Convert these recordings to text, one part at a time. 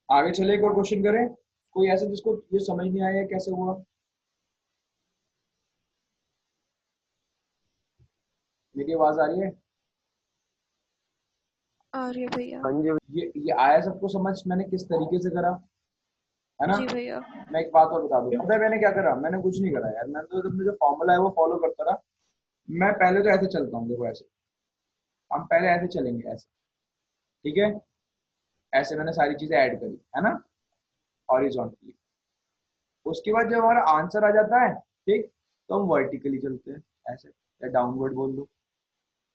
आगे चले, एक और क्वेश्चन करें। कोई ऐसा जिसको ये समझ नहीं आया कैसे हुआ? मेरी आवाज आ रही है? आ रही है भैया। हाँ जी। ये आया सबको समझ मैंने किस तरीके से करा, है ना? जी भैया। मैं एक बात और बता दूं, पता है मैंने क्या करा? मैंने कुछ नहीं करा यार, मैंने तो जब जो फॉर्मूला है वो फॉलो करता रहा। मैं पहले तो ऐसे चलता हूँ, देखो ऐसे, हम पहले ऐसे चलेंगे ऐसे, ठीक है? ऐसे मैंने सारी चीजें ऐड करी, है ना, हॉरिजॉन्टली। उसके बाद जब हमारा आंसर आ जाता है, ठीक, तो हम वर्टिकली चलते हैं ऐसे, या डाउनवर्ड बोल दो।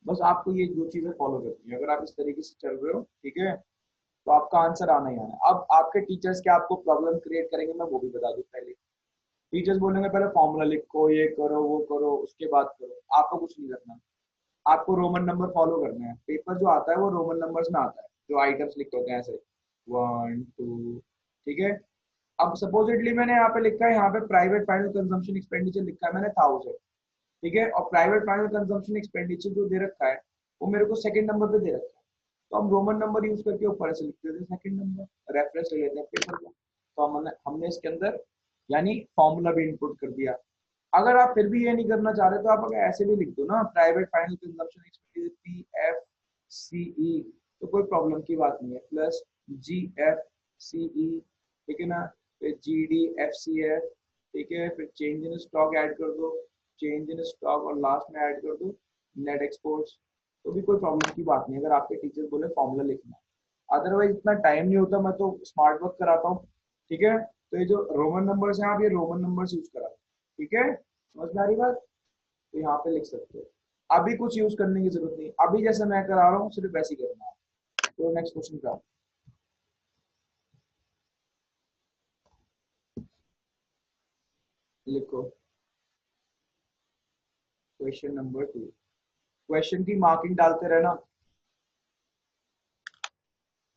बस आपको ये दो चीजें फॉलो करनी है। अगर आप इस तरीके से चल रहे हो, ठीक है, तो आपका आंसर आना ही आना है। अब आपके टीचर्स क्या आपको प्रॉब्लम क्रिएट करेंगे, मैं वो भी बता दूं पहले। टीचर्स बोलेंगे पहले फॉर्मूला लिखो, ये करो वो करो, उसके बाद करो। आपको कुछ नहीं करना, आपको रोमन नंबर फॉलो करना है। पेपर जो आता है वो रोमन नंबर्स में आता है, जो आइटम्स लिखते होते हैं ऐसे, 1 2, ठीक है? अब सपोजिटली मैंने यहाँ पे लिखा है, यहाँ पे प्राइवेट फाइनल कंजम्पशन एक्सपेंडिचर लिखा है मैंने 1000, ठीक है, और प्राइवेट फाइनल कंजम्पशन एक्सपेंडिचर जो दे रखा है वो मेरे को सेकंड नंबर पे दे रखा है। तो हम रोमन नंबर यूज करके ऊपर ऐसे लिख देते हैं सेकंड नंबर, रेफरेंस ले लेते हैं पेपर का। तो हमने हमने इसके अंदर यानी फॉर्मूला भी इनपुट कर दिया। अगर आप फिर भी ये नहीं करना चाह रहे तो आप अगर ऐसे भी लिख दो ना, private final consumption expenditure PFCE, तो कोई प्रॉब्लम की बात नहीं है, प्लस GFCE, ठीक है ना, फिर GDFCF, ठीक है, फिर चेंज इन स्टॉक ऐड कर दो, चेंज इन स्टॉक, और लास्ट में ऐड कर दो नेट एक्सपोर्ट्स। तो भी कोई प्रॉब्लम की बात नहीं अगर आपके टीचर बोले फॉर्मूला लिखना। अदरवाइज इतना टाइम नहीं होता, मैं तो स्मार्ट वर्क कराता हूँ, ठीक है? तो ये जो रोमन नंबर्स हैं, आप ये रोमन नंबर्स यूज करा, ठीक है? समझ में आ रही बात? तो यहाँ पे लिख सकते हो। अभी कुछ यूज करने की जरूरत नहीं, अभी जैसे मैं करा रहा हूँ सिर्फ वैसे ही करना है। तो नेक्स्ट क्वेश्चन का लिखो, क्वेश्चन नंबर 2। क्वेश्चन की मार्किंग डालते रहना।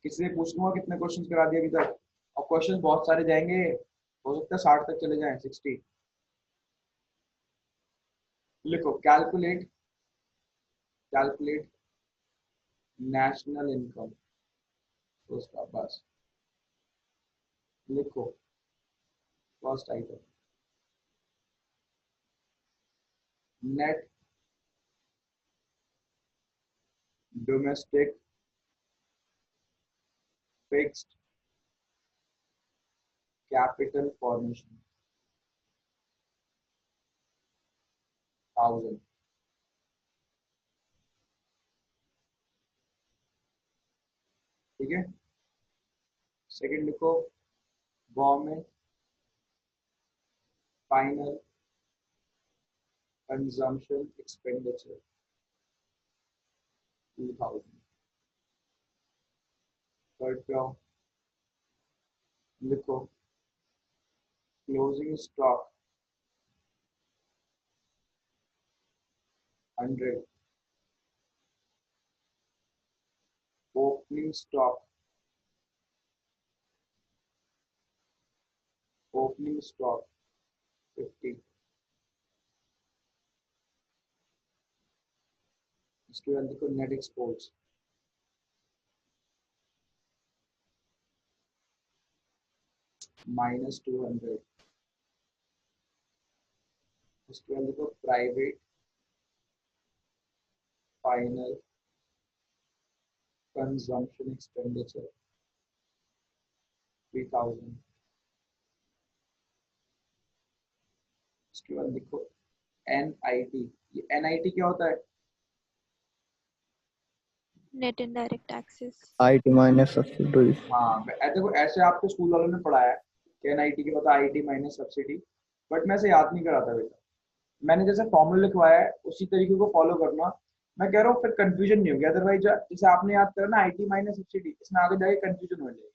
किसी से पूछ लूंगा कितने क्वेश्चन करा दिए अभी तक, और क्वेश्चन बहुत सारे जाएंगे, हो सकता है 60 तक चले जाएं, 60। लिखो, कैलकुलेट, कैलकुलेट नेशनल इनकम, उसका बस लिखो, first item, net domestic fixed capital formation 1000, ठीक है? सेकंड लिखो, government final consumption expenditure 2000। Third पे आओ, लिखो, closing stock 100, opening stock, opening stock 50। इसके बाद लिखो नेट एक्सपोर्ट्स -200। उसके बाद लिखो प्राइवेट फाइनल कंजम्पशन एक्सपेंडिचर 3000। उसके बाद लिखो NIT। ये NIT क्या होता है? Net indirect taxes. IT minus subsidy. हाँ, देखो ऐसे आपको स्कूल वालों ने पढ़ाया है कि NIT के होता है IT माइनस सब्सिडी, बट मैं ऐसे याद नहीं कराता बेटा। मैंने जैसे फॉर्मूला लिखवाया है उसी तरीके को फॉलो करना। मैं कह रहा हूँ फिर कंफ्यूजन नहीं होगी, अदरवाइज जैसे आपने याद करा ना IT माइनस सब्सिडी, इसमें आगे जाके कंफ्यूजन हो जाएगी।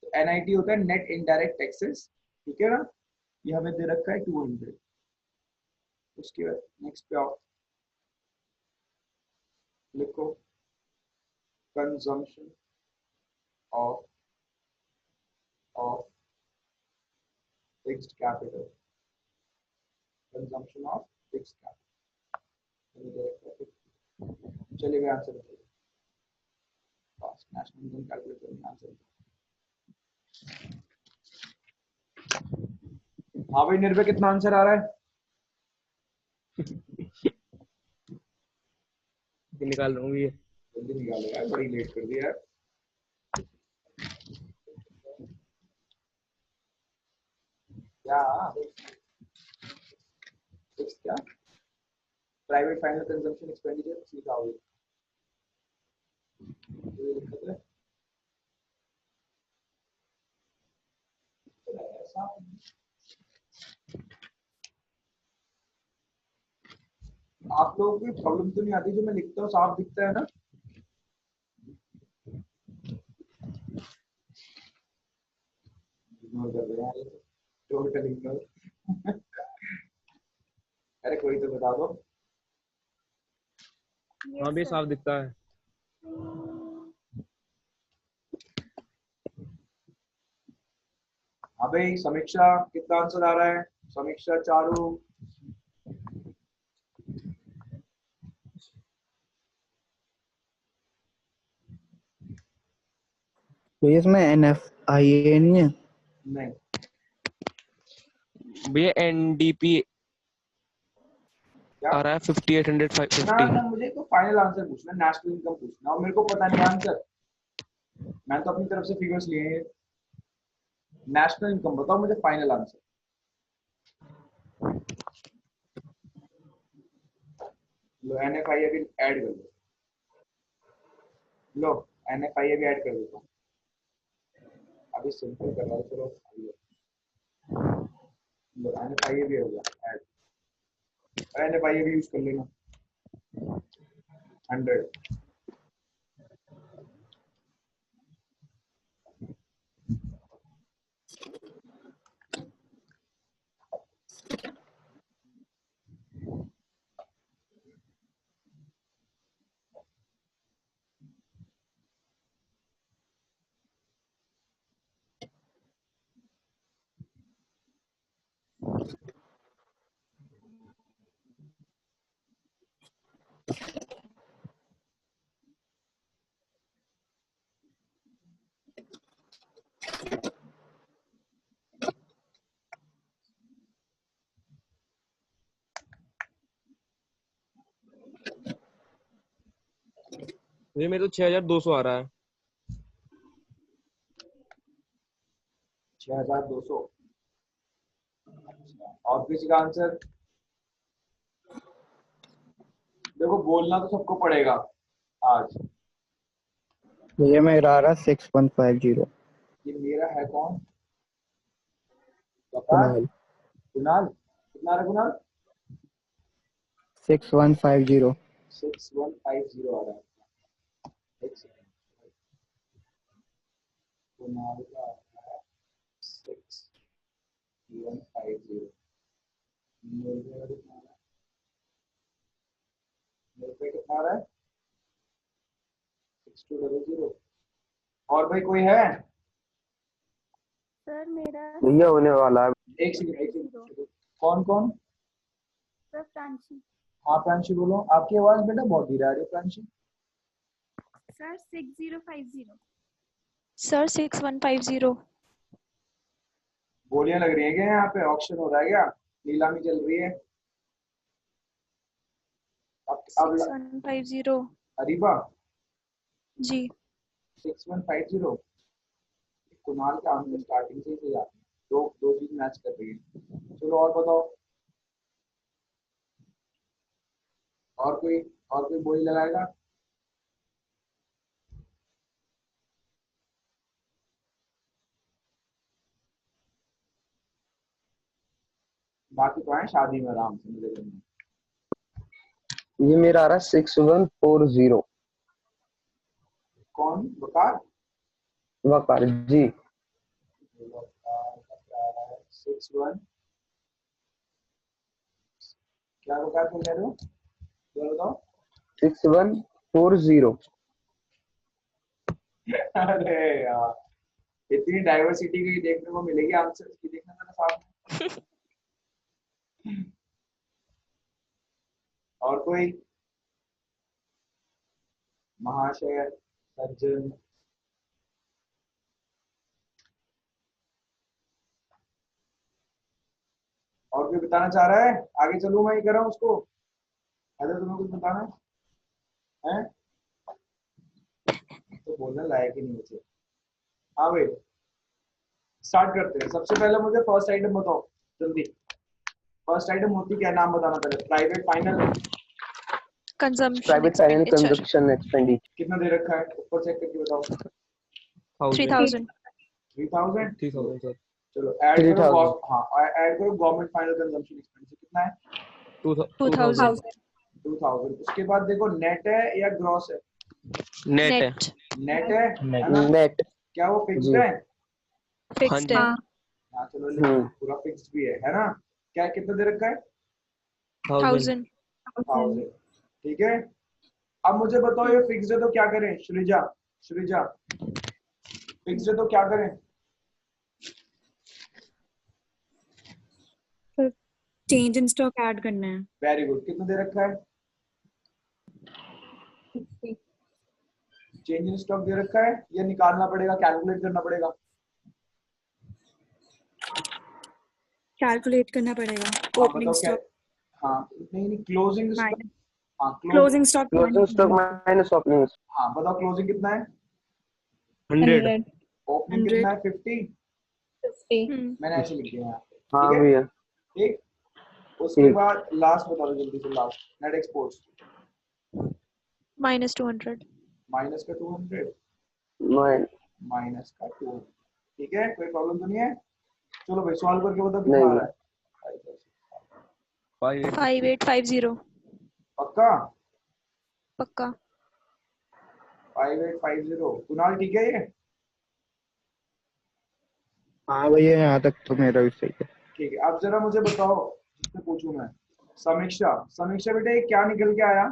तो NIT होता है नेट इनडायरेक्ट टैक्सेस, ठीक है ना? ये हमें दे रखा है 200। उसके बाद नेक्स्ट पे आओ, लिखो consumption of of fixed capital, consumption of fixed capital. चलिए आंसर बताइए, नेशनल इनकम कैलकुलेट करेंगे आंसर। हाँ भाई निर्भय, कितना आंसर आ रहा है? निकाल दूंगी ये। जल्दी निकालो यार, बड़ी लेट कर दिया यार। क्या क्या प्राइवेट फाइनल कंजम्पशन एक्सपेंडिचर लिखा हुआ है, ये दिक्कत है। ऐसा आप लोगों को प्रॉब्लम तो नहीं आती? जो मैं लिखता हूँ साफ दिखता है ना? इग्नोर कर रहे हैं टोटल इग्नोर। अरे कोई तो बता दो। हाँ भी साफ दिखता है। हाँ भाई समीक्षा, कितना आंसर आ रहा है? समीक्षा, चारू, तो इसमें NFIA नहीं है? नहीं। भैया एनडीपी क्या आ रहा है 5850। ना, मुझे तो फाइनल आंसर पूछना, नेशनल इनकम पूछना, और मेरे को पता नहीं आंसर। मैं तो अपनी तरफ से फिगर्स लिए हैं। नेशनल इनकम बताओ मुझे, फाइनल आंसर। लो NFIA भी ऐड कर दो। लो NFIA भी ऐड कर देता हूँ। अभी सिंपल कर रहा हूँ, चलो लो NFIA भी हो गया ऐड। NFIA भी यूज कर लेना। 100। ये मेरे तो 6200 आ रहा है। 6200। और किसी का आंसर? देखो बोलना तो सबको पड़ेगा आज। मुझे मेरा आ रहा 6150। ये मेरा है कौन? बता। कुणाल। कुणाल, कितना आ रहा है कुणाल? 6150। 6150 आ रहा है। एक सेकंड। कुणाल का आ रहा है 6150। मेरे पे कितना आ रहा है? मेरे पे कितना आ रहा है? 6200। और भाई कोई है? सर मेरा भैया होने वाला है। एक सेकंड, एक 60। सेकंड। कौन कौन? सर प्रांशी। हाँ प्रांशी बोलो। आपकी आवाज बेटा बहुत धीरे आ रही है प्रांशी। सर 6050। सर 6150। गोलियां लग रही है क्या? यहाँ पे ऑक्शन हो रहा है क्या? नीलामी चल रही है? अब 6150। अरीबा जी। 6150। कुणाल का आंसर स्टार्टिंग से ही सही आते हैं। दो दो चीज मैच कर रही है। चलो और बताओ। और कोई बोली लगाएगा? बाकी तो आए शादी में आराम से मजे करने। ये मेरा आ रहा 6140। कौन? वकार? वकार जी। वकार का क्या आ रहा है? 61 क्या वकार बोल रहे हो? जरा बताओ। 6140। अरे यार, इतनी डाइवर्सिटी की देखने को मिलेगी आंसर की, देखना जरा सामने। और कोई? महाशय, सज्जन, और कोई बताना चाह रहा है? आगे चलूं मैं ही कर रहा हूँ उसको। अगर तुम्हें कुछ बताना है तो बोलने लायक ही नहीं बचे। हाँ भाई स्टार्ट करते हैं। सबसे पहले मुझे फर्स्ट आइटम बताओ जल्दी। फर्स्ट आइटम होती क्या है, नाम बताना पहले। Private final Consumption private finance expenditure. Consumption expenditure. कितना दे रखा है ऊपर चेक करके बताओ। 1000 3000. 3000। 3000 सर। चलो ऐड करो 3000 हाँ ऐड करो गवर्नमेंट फाइनल कंजम्पशन एक्सपेंडिचर कितना है 2000. 2000। उसके बाद देखो नेट है या ग्रॉस है। नेट है। Net. नेट है ना। नेट क्या वो फिक्स्ड जी। है? Fixed हाँ है. जी। हाँ चलो लिख दो, पूरा फिक्स्ड भी है ना। क्या कितना दे रखा है 1000 1000. 1000। ठीक है अब मुझे बताओ ये फिक्स्ड है तो क्या करें श्रीजा। श्रीजा फिक्स्ड है तो क्या करें। चेंज इन स्टॉक ऐड करना है। Very good. कितना दे रखा है चेंज इन स्टॉक दे रखा है या निकालना पड़ेगा कैलकुलेट करना पड़ेगा। कैलकुलेट करना पड़ेगा। आप ओपनिंग बताओ क्या। स्टॉक हाँ नहीं क्लोजिंग स्टॉक। माइनस हाँ closing stock closing stock minus opening. हाँ बताओ क्लोजिंग कितना है 100 ओपनिंग कितना है 50। Hmm. मैंने ऐसे लिख दिया यहाँ पे, हाँ ठीक है भैया ठीक। उसके ठीक। बाद लास्ट बता दो जल्दी से last net exports Minus 200. Minus का 200 माइन माइनस का 200। ठीक है कोई प्रॉब्लम तो नहीं है। चलो भाई सॉल्व करके बताओ कितना नहीं आ रहा भैया है। 5850. पक्का पक्का. 5850 कुणाल ठीक है ये। हाँ भैया यहाँ तक तो मेरा भी सही है। ठीक है अब जरा मुझे बताओ जिससे पूछूं मैं। समीक्षा समीक्षा बेटा ये क्या निकल के आया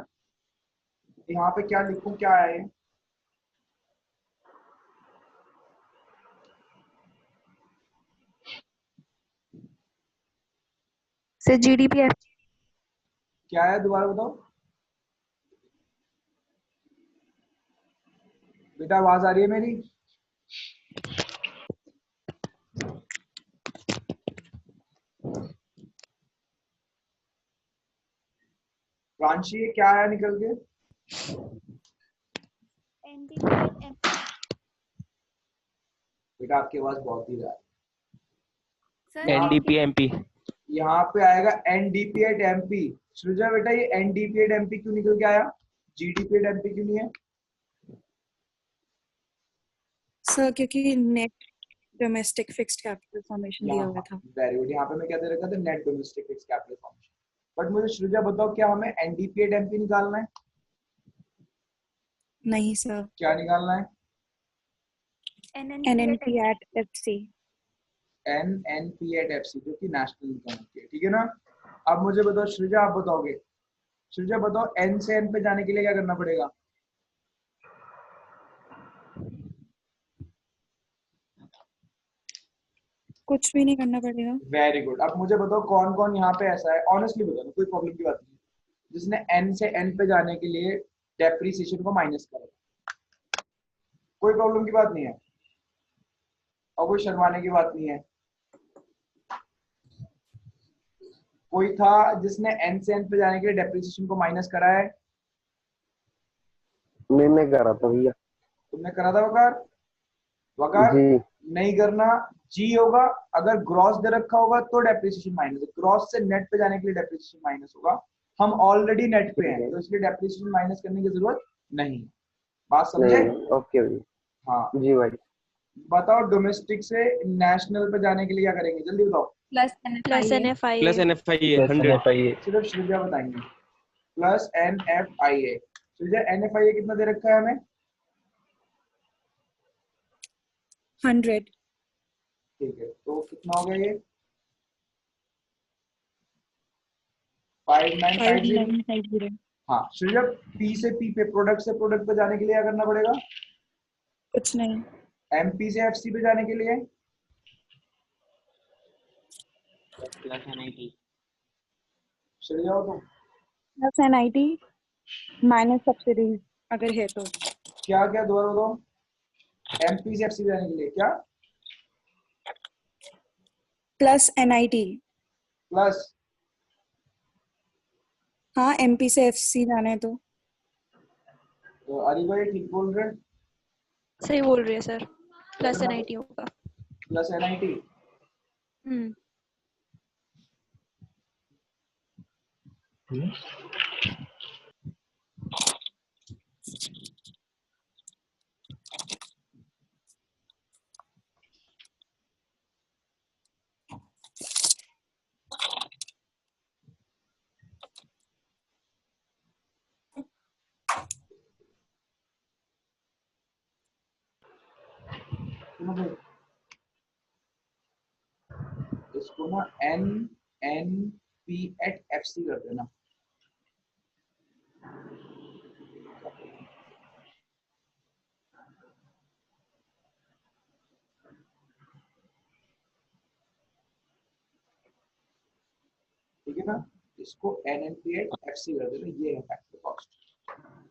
यहाँ पे क्या लिखूं क्या आया ये। से GDP. क्या है दोबारा बताओ बेटा आवाज आ रही है मेरी। प्रांशी ये क्या आया निकल के। बेटा आपकी आवाज बहुत ही रहा है। NDP MP यहाँ पे आएगा एनडीपी एट एमपी। सृजा बेटा ये एनडीपी एट एमपी क्यों निकल के आया जीडीपी एट एमपी क्यों नहीं है। सर क्योंकि net domestic fixed capital formation दिया हुआ था। Very good. यहाँ पे मैं क्या दे रखा था net domestic fixed capital formation. But मुझे सृजा बताओ क्या हमें एनडीपी एट एमपी निकालना है। नहीं सर क्या निकालना है NNP at FC. NNP at FC जो कि नेशनल इनकम होती है। ठीक है ना। अब मुझे बताओ सृजा आप बताओगे। सृजा बताओ एन से एन पे जाने के लिए क्या करना पड़ेगा। कुछ भी नहीं करना पड़ेगा। Very good. अब मुझे बताओ कौन कौन यहाँ पे ऐसा है ऑनेस्टली बताओ कोई प्रॉब्लम की बात नहीं जिसने एन से एन पे जाने के लिए डेप्रिसिएशन को माइनस करा। कोई प्रॉब्लम की बात नहीं है और कोई शर्माने की बात नहीं है। कोई था जिसने एन से एन पे जाने के लिए डेप्रिसिएशन को माइनस करा है। मैंने करा था भैया तुमने करा था वकार वकार जी। नहीं करना जी होगा। अगर ग्रॉस दे रखा होगा तो डेप्रिसिएशन माइनस। ग्रॉस से नेट पे जाने के लिए डेप्रिसिएशन माइनस होगा। हम ऑलरेडी नेट पे हैं तो इसलिए डेप्रिसिएशन माइनस करने की जरूरत नहीं। बात समझे। नहीं ओके भैया हाँ जी भाई। बताओ डोमेस्टिक से नेशनल पे जाने के लिए क्या करेंगे जल्दी बताओ। Plus plus NFIA. NFIA 100 सिर्फ श्रीजा बताएंगे plus N F I A. Shreeja N F I A कितना दे रखा है हमें 100 ठीक है तो कितना हो गया ये 5950। 5950। हाँ श्रीजा पी से पी पे प्रोडक्ट से प्रोडक्ट पे जाने के लिए क्या करना पड़ेगा। कुछ नहीं। एमपी से एफसी पे जाने के लिए श्रीजा हो तुम प्लस एनआईटी माइनस सब्सिडीज अगर है तो। क्या क्या दोबारा बताओ एमपी से एफसी पे जाने के लिए क्या प्लस एनआईटी प्लस हाँ एमपी से एफसी जाना है तो तो अली भाई ठीक बोल रहे हैं, सही बोल रही है सर, प्लस एनआईटी होगा। Plus NIT. हम्म। सुनो भाई, इसको ना N N P at F C कर देना। ठीक है ना, इसको N N P at F C कर देना। ये है फैक्टर कॉस्ट,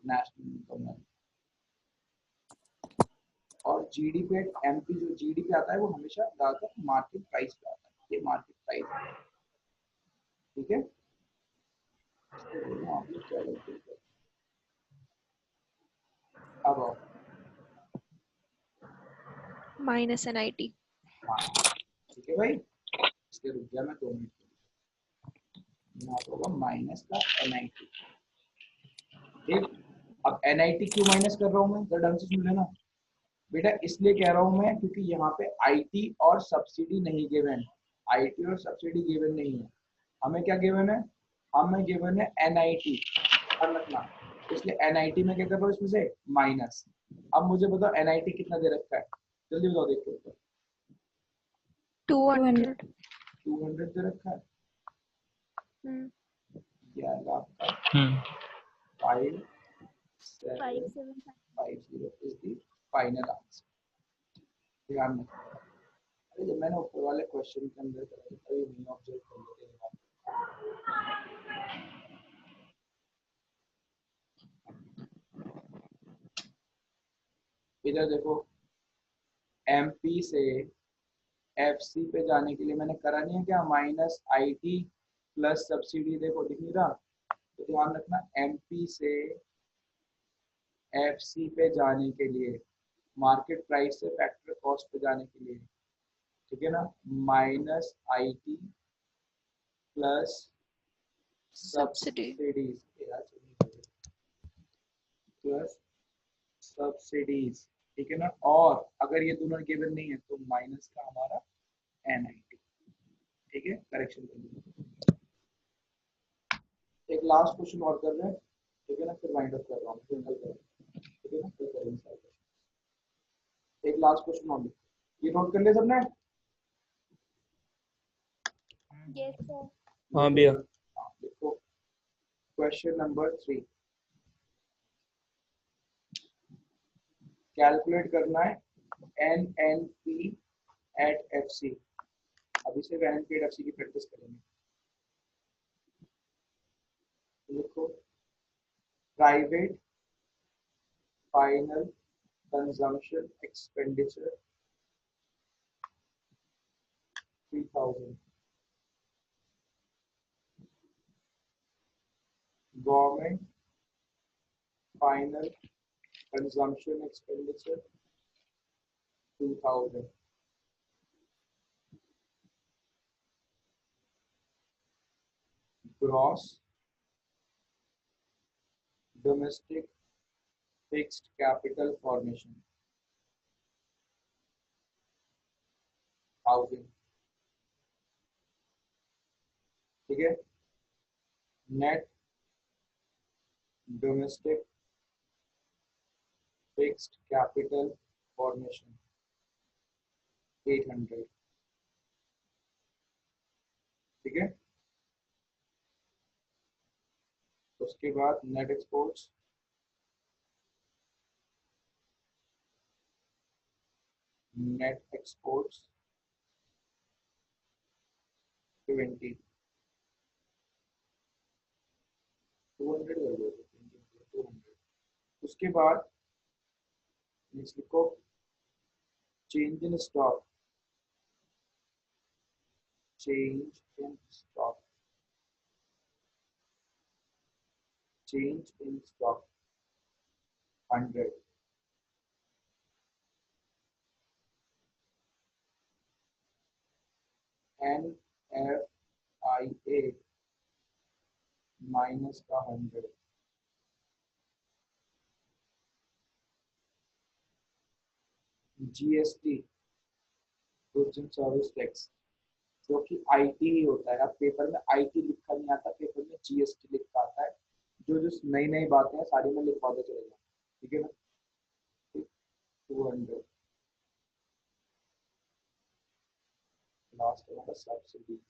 नेशनल इनकम। और जीडीपी एट एमपी, जो जीडीपी आता है वो हमेशा ज्यादातर मार्केट प्राइस पे आता है। ये मार्केट प्राइस है, ठीक है। आप लोग क्या करते हैं? अब आओ, माइनस एनआईटी। हाँ ठीक है भाई, इसके रुक गया मैं 2 मिनट, यहाँ पे होगा माइनस का एनआईटी। ठीक, अब एनआईटी क्यों माइनस कर रहा हूँ मैं, ढंग से सुन लेना बेटा। इसलिए कह रहा हूँ मैं क्योंकि यहाँ पे आईटी और सब्सिडी नहीं गिवन, आईटी और सब्सिडी गिवन नहीं है। हमें क्या गिवन है, हमें गिवन है एनआईटी, ध्यान रखना। इसलिए एनआईटी में क्या कर रहा हूँ, इसमें से माइनस। अब मुझे बताओ एनआईटी कितना दे रखा है, जल्दी बताओ, देखो 200। 200 दे रखा है। हम्म। 11 का 5750 इज द फाइनल आंसर। ध्यान रखना। अरे जब मैंने ऊपर वाले क्वेश्चन के अंदर करा था तभी नहीं ऑब्जर्व कर लेते हैं। इधर देखो, एमपी से एफसी पे जाने के लिए मैंने करा नहीं है क्या, माइनस आईटी प्लस सब्सिडी। देखो दिख नहीं रहा, तो ध्यान रखना एमपी से एफसी पे जाने के लिए, मार्केट प्राइस से फैक्टर कॉस्ट पे जाने के लिए, ठीक है ना, minus IT plus subsidy. Subsidies plus subsidies, ठीक है ना। और अगर ये दोनों गिवन नहीं है तो माइनस का हमारा एनआईटी, ठीक है। करेक्शन कर लीजिए। एक लास्ट क्वेश्चन और कर रहे हैं, ठीक है ना, फिर वाइंड अप कर रहा हूँ, सिंगल कर, ठीक है ना, फिर करेंगे सारे क्वेश्चन। एक लास्ट क्वेश्चन और, ये नोट कर लिया सबने? Yes sir. हाँ भैया। हाँ, देखो क्वेश्चन नंबर 3, कैलकुलेट करना है N N P at F C. अभी से N P at F C की प्रैक्टिस करेंगे। देखो, private final consumption expenditure 3000, government final consumption expenditure 2000, gross domestic fixed capital formation 1000, ठीक है। Net domestic fixed capital formation 800, ठीक है। उसके बाद नेट एक्सपोर्ट्स, नेट एक्सपोर्ट्स 20, 200 कर दो, 200। उसके बाद नेक्स्ट लिखो change in stock change in stock, change in stock 100, NFIA minus का 100, GST goods and service tax जो कि आईटी ही होता है। अब पेपर में आईटी लिखा नहीं आता, पेपर में जीएसटी लिखा आता है। जो जो नई नई बातें हैं सारी मैं लिखवाते चलेगा, ठीक है ना। 200 लास्ट हमारा सब्सिडी,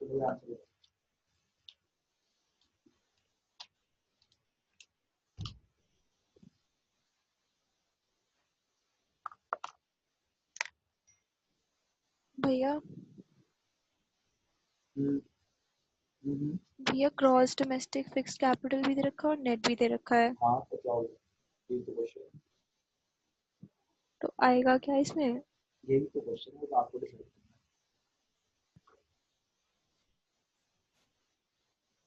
चलो आंसर भैया हम्म, भैया क्रॉस डोमेस्टिक फिक्स्ड कैपिटल भी दे रखा है और नेट भी दे रखा है, हाँ तो क्या होगा, यही तो क्वेश्चन, तो आएगा क्या इसमें? यही तो क्वेश्चन है, तो आपको डिसाइड करना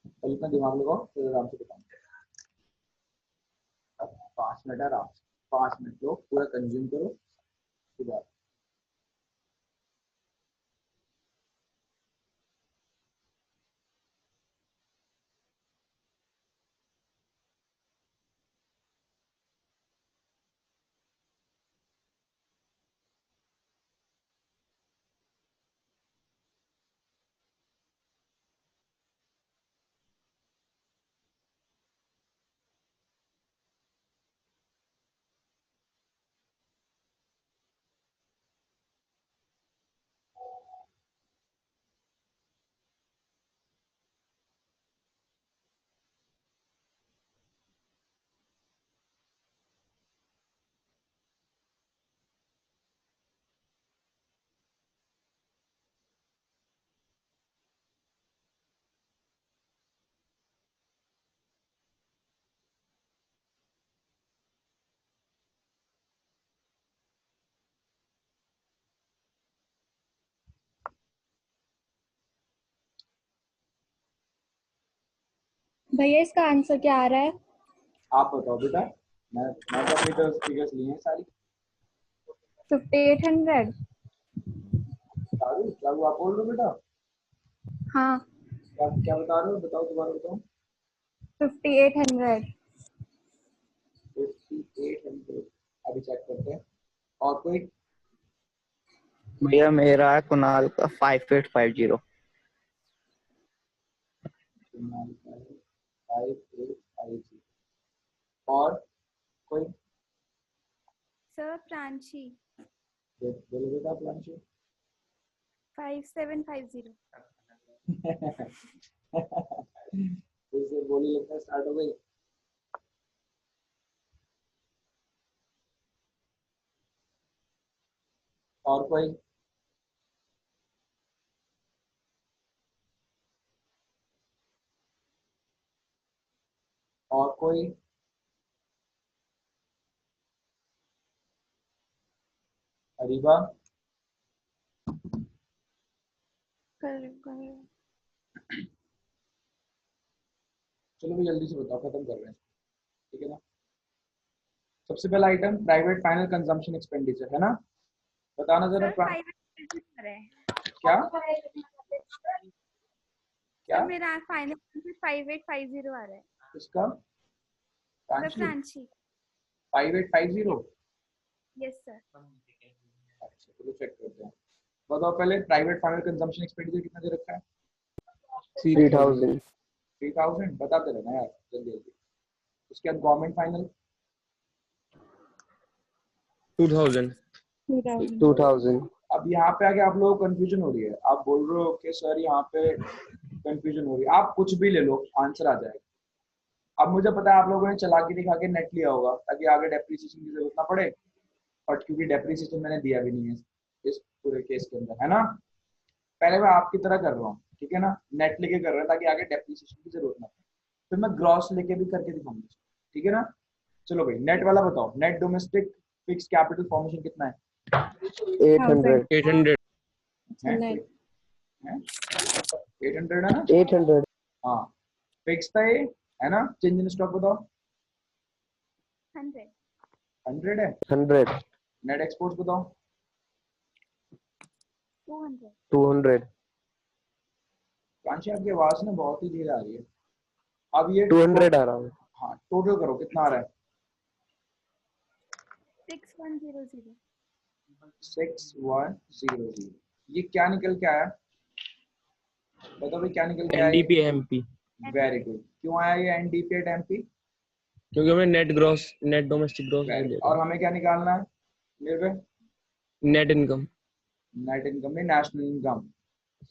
है। पहले इतना दिमाग लगाओ फिर आराम से बताऊँ। 5 मिनट है, आराम से 5 मिनट लो, पूरा कंज्यूम करो, उसके बाद भैया इसका आंसर क्या आ रहा है? आप बताओ बेटा। मैं तो अपनी तरफ फिगर्स लिए हैं सारी। 5800। सारू क्या हुआ, आप बोल रहे हो बेटा? हाँ, क्या क्या बता रहे हो, बताओ दोबारा बताओ। 5800। 5800 अभी चेक करते हैं। और कोई? भैया मेरा है कुणाल का 5850। 5850 और कोई? सर प्रांशी बोलो बेटा प्लांशी। 5750। फिर से बोली लगता स्टार्ट हो गई। और कोई? और कोई? अरीबा? कर चलो भी जल्दी से बताओ, खत्म कर रहे हैं, ठीक है ना। सबसे पहला item private final consumption expenditure है ना, बताना जरा। सर 5850 है। क्या क्या सर मेरा फाइनल 5850 आ रहा है। इसका? सर प्रांशी। 5850। Yes sir. अच्छा चलो चेक करते हैं। बताओ पहले प्राइवेट फाइनल कंजम्पशन एक्सपेंडिचर कितना दे रखा है? 3000। 3000 बताते रहना यार जल्दी जल्दी। उसके बाद गवर्नमेंट फाइनल 2000। 2000। अब यहाँ पे आके आप लोगों को कंफ्यूजन हो रही है, आप बोल रहे हो कि सर यहाँ पे कंफ्यूजन हो रही है। आप कुछ भी ले लो आंसर आ जाएगा। अब मुझे पता है आप लोगों ने चालाकी दिखा के नेट लिया होगा ताकि आगे डेप्रिसिएशन की जरूरत ना पड़े, बट क्योंकि डेप्रिसिएशन मैंने दिया भी नहीं है इस पूरे केस के अंदर, है ना। पहले मैं आपकी तरह कर रहा हूँ, ठीक है ना, नेट लेके कर रहे हैं ताकि आगे डेप्रिसिएशन की जरूरत ना पड़े। फिर मैं ग्रॉस लेके भी करके दिखाऊंगा, ठीक है ना। चलो भाई नेट वाला बताओ, net domestic fix capital formation कितना है? 800 800 नेट 800 है ना? 800 हाँ फिक्स था ये, है ना। चेंज इन स्टॉक बताओ। 100 100 है। 100 नेट एक्सपोर्ट्स बताओ। 200 200 कांशी आपकी आवाज ना बहुत ही धीरे आ रही है। अब ये 200 आ रहा हूँ। हाँ टोटल करो कितना आ रहा है? 6100 6100। ये क्या निकल के आया बताओ भाई, क्या निकल के आया? NDP MP, very good. क्यों आया ये एनडीपी एट एमपी? क्योंकि हमें net gross, net domestic gross ले वेरी। लेते और हमें क्या निकालना है मेरे पे? हैं, नेट इनकम, नेट इनकम में national income,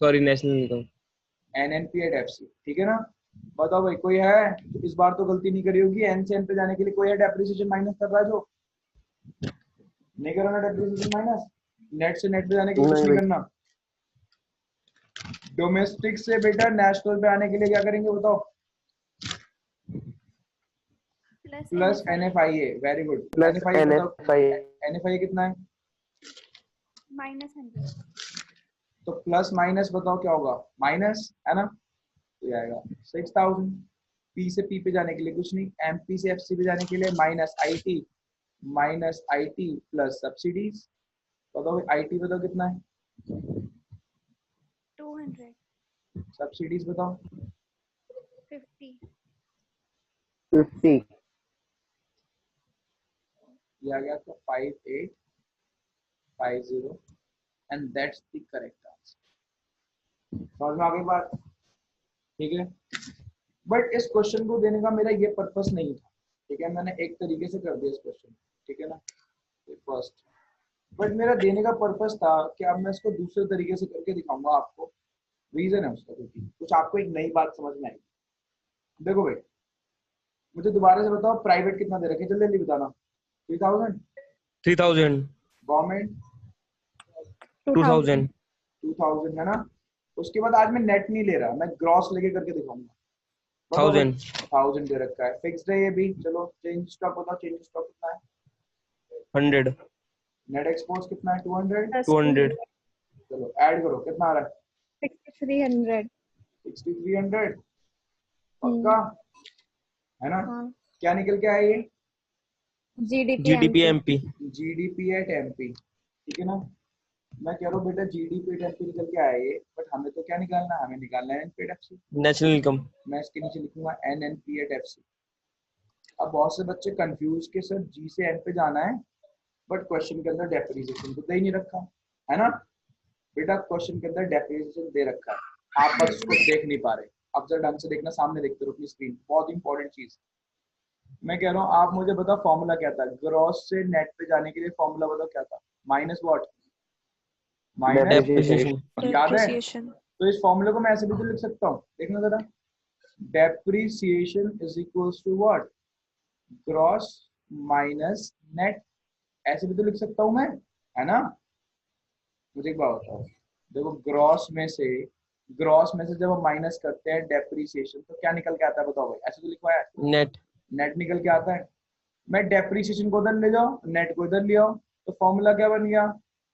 sorry national income. NNP at FC, ठीक है ना। बताओ भाई कोई है इस बार तो गलती नहीं करी होगी, एन से एन पे जाने के लिए कोई है डेप्रिसिएशन माइनस कर रहा है जो? नहीं करो ना डेप्रिसिएशन माइनस। नेट से नेट पे जाने के लिए कुछ नहीं नहीं भाई। करना। डोमेस्टिक से बेटा नेशनल पे आने के लिए क्या करेंगे बताओ? Plus NFIA. Very good. Plus NFIA बताओ, NFI एनएफआईए कितना है? -100 तो प्लस माइनस बताओ क्या होगा? माइनस, है ना। तो ये आएगा 6000। पी से पी पे जाने के लिए कुछ नहीं, एमपी से एफसी पे जाने के लिए माइनस आईटी प्लस सब्सिडीज। बताओ आईटी बताओ कितना है? 200 सब्सिडीज बताओ। 50 50 ये आ गया आपका 5850 and that's the correct answer. समझ में आ गई बात? ठीक है। बट इस क्वेश्चन को देने का मेरा ये पर्पस नहीं था, ठीक है। मैंने एक तरीके से कर दिया इस क्वेश्चन, ठीक है ना, फर्स्ट। बट मेरा देने का पर्पस था कि अब मैं इसको दूसरे तरीके से करके दिखाऊंगा आपको। रीजन है उसका क्योंकि कुछ आपको एक नई बात समझ में आएगी। देखो भाई मुझे दोबारा से बताओ, प्राइवेट कितना दे रखे जल्दी जल्दी बताना। 3000। 3000, गवर्नमेंट 2000, 2000 है ना। उसके बाद आज मैं नेट नहीं ले रहा, मैं ग्रॉस लेके करके दिखाऊंगा। 1000, 1000 दे रखा है, फिक्स्ड है ये भी। चलो चेंज स्टॉक बताओ, चेंज स्टॉक कितना है? 100, नेट एक्सपोर्ट्स कितना है? 200। 200, चलो ऐड करो कितना आ रहा है? 6300 6300 पक्का, है ना। हाँ क्या निकल के आया ये? GDP MP, GDP at MP, ठीक है ना। मैं कह रहा हूँ बेटा जीडीपी एट एमपी निकल के आया ये, बट हमें तो क्या निकालना है? हमें निकालना है NP at FC. National income. मैं इसके नीचे लिखूंगा एनएनपी एट एफसी। अब बहुत से बच्चे कंफ्यूज के सर जी से एन पे जाना है, बट क्वेश्चन के अंदर डेप्रिसिएशन तो दे ही नहीं रखा है ना। बेटा क्वेश्चन के अंदर डेप्रिसिएशन दे रखा है, आप बस उसको देख नहीं पा रहे। अब जरा ढंग से देखना, सामने देखते रहो अपनी स्क्रीन, बहुत इंपॉर्टेंट चीज। मैं कह रहा हूँ आप मुझे बताओ फॉर्मूला क्या था? ग्रॉस से नेट पे जाने के लिए फॉर्मूला बताओ क्या था? Minus what? माइनस, डेप्रिसिएशन, याद है? Depreciation. तो इस फॉर्मूले को मैं ऐसे भी तो लिख सकता हूँ, देखना जरा। Depreciation is equals to what? Gross minus net. ऐसे भी तो लिख सकता हूँ मैं, है ना। मुझे एक बात बताओ, देखो ग्रॉस में से जब हम माइनस करते हैं डेप्रिसिएशन तो क्या निकल के आता है बताओ भाई? ऐसे तो लिखवाया है, नेट, नेट निकल के आता है। मैं डेप्रिसिएशन को इधर ले जाओ, नेट को इधर ले आओ, तो फॉर्मूला क्या बन गया?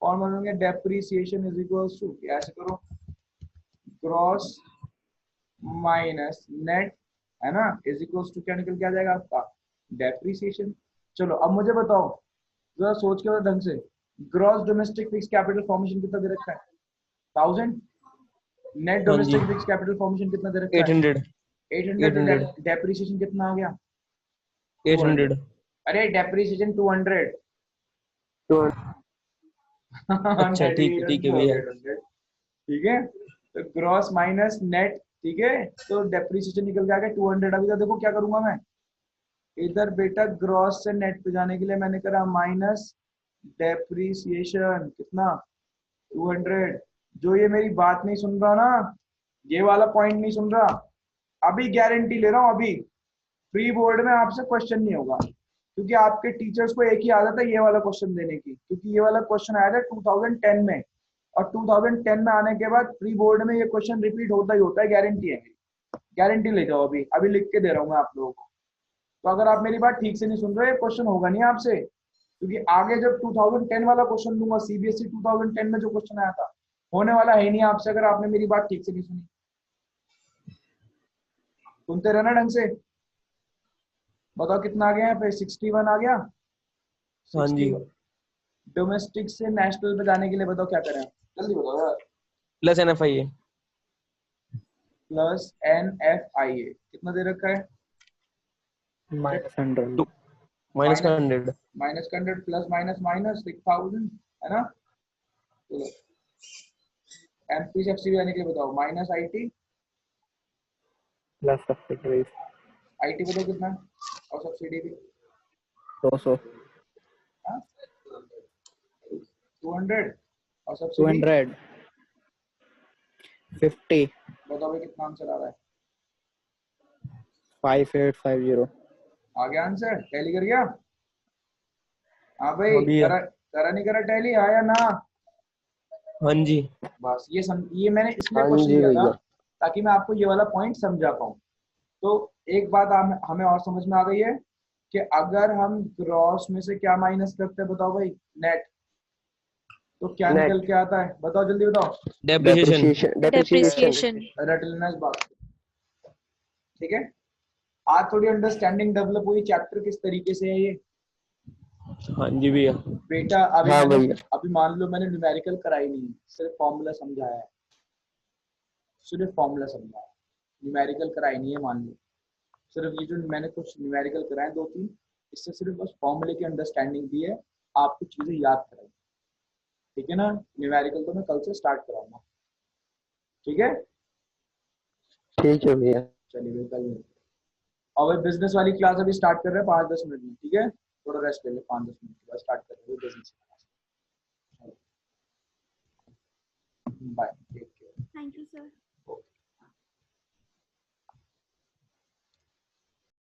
फॉर्मूला बन गया डेप्रिसिएशन इज इक्वल्स टू, ऐसे करो, ग्रॉस माइनस नेट, है ना, इज इक्वल्स टू क्या निकल के आ जाएगा आपका? डेप्रिसिएशन। चलो अब मुझे बताओ जरा सोच के ढंग से, gross domestic fix capital formation कितना दे रखा है? 1000। नेट हाँ जी, डोमेस्टिक फिक्स कैपिटल फॉर्मेशन कितना दे रखा है? 800, 800। डेप्रिसिएशन कितना आ गया? 200। 800, अरे डेप्रिसिएशन 200। तो अच्छा ठीक है भैया। ठीक है, तो ग्रॉस माइनस नेट, ठीक है, तो डेप्रिसिएशन निकल के आ गया 200। अभी तो देखो क्या करूंगा मैं, इधर बेटा ग्रॉस से नेट पे जाने के लिए मैंने करा माइनस डेप्रिसिएशन कितना? 200। जो ये मेरी बात नहीं सुन रहा ना, ये वाला पॉइंट नहीं सुन रहा, अभी गारंटी ले रहा हूँ, अभी प्री बोर्ड में आपसे क्वेश्चन नहीं होगा, क्योंकि आपके टीचर्स को एक ही आदत है ये वाला क्वेश्चन देने की, क्योंकि ये वाला क्वेश्चन आया था 2010 में और 2010 में आने के बाद प्री बोर्ड में ये क्वेश्चन रिपीट होता ही होता है, गारंटी है, गारंटी ले जाओ, अभी अभी लिख के दे रहा हूँ मैं आप लोगों को। तो अगर आप मेरी बात ठीक से नहीं सुन रहे, क्वेश्चन होगा नहीं आपसे, क्योंकि आगे जब 2010 वाला क्वेश्चन दूंगा, सीबीएसई 2010 में जो क्वेश्चन आया था, होने वाला है नहीं आपसे, अगर आपने मेरी बात ठीक से नहीं सुनी। सुनते रहना ढंग से। बताओ कितना आ गया यहाँ पे? 61 आ गया। हाँ जी। डोमेस्टिक से नेशनल पे जाने के लिए बताओ क्या करें, जल्दी बताओ यार। Plus NFIA। प्लस NFIA कितना दे रखा है? -100 माइनस का 100। माइनस 100 प्लस माइनस माइनस 6000 है ना। चलो एमपी से एफसी जाने के लिए बताओ, minus IT. Plus subsidies IT बताओ कितना है? और सब्सिडी भी 200 हाँ 200 और सब्सिडी 250 बताओ भाई कितना आंसर आ रहा है? 5850 आ गया आंसर? टैली कर गया? हाँ भाई हाँ भैया। करा नहीं करा टैली, हाँ या ना? हाँ जी। बस ये मैंने इसलिए हाँ क्वेश्चन जी किया था भैया। ताकि मैं आपको ये वाला पॉइंट समझा पाऊँ। तो एक बात हमें और समझ में आ गई है कि अगर हम ग्रॉस में से क्या माइनस करते हैं बताओ भाई, नेट, तो क्या Net. निकल के आता है? बताओ जल्दी बताओ। डेप्रिसिएशन। Depreciation. रट लेना इस बात को, ठीक है। आज थोड़ी अंडरस्टैंडिंग डेवलप हुई चैप्टर किस तरीके से है ये। हाँ जी भैया। बेटा अभी हाँ मैंने भैया। अभी मान लो मैंने न्यूमेरिकल कराई नहीं है, सिर्फ फॉर्मूला समझाया है, सिर्फ फॉर्मूला समझाया है, न्यूमेरिकल कराई नहीं है मान लो। सिर्फ ये जो मैंने कुछ न्यूमेरिकल कराए 2-3, इससे सिर्फ बस फॉर्मूले की अंडरस्टैंडिंग दी है, आपको चीजें याद कराई, ठीक है ना। न्यूमेरिकल तो मैं कल से स्टार्ट कराऊंगा, ठीक है। ठीक है भैया। चलिए भाई कल मिलते हैं। और भाई बिजनेस वाली क्लास अभी स्टार्ट कर रहे हैं 5-10 मिनट में, ठीक है। थोड़ा रेस्ट ले लो, 5-10 मिनट के बाद स्टार्ट कर रहे हैं business class. Bye, take care. Thank you sir.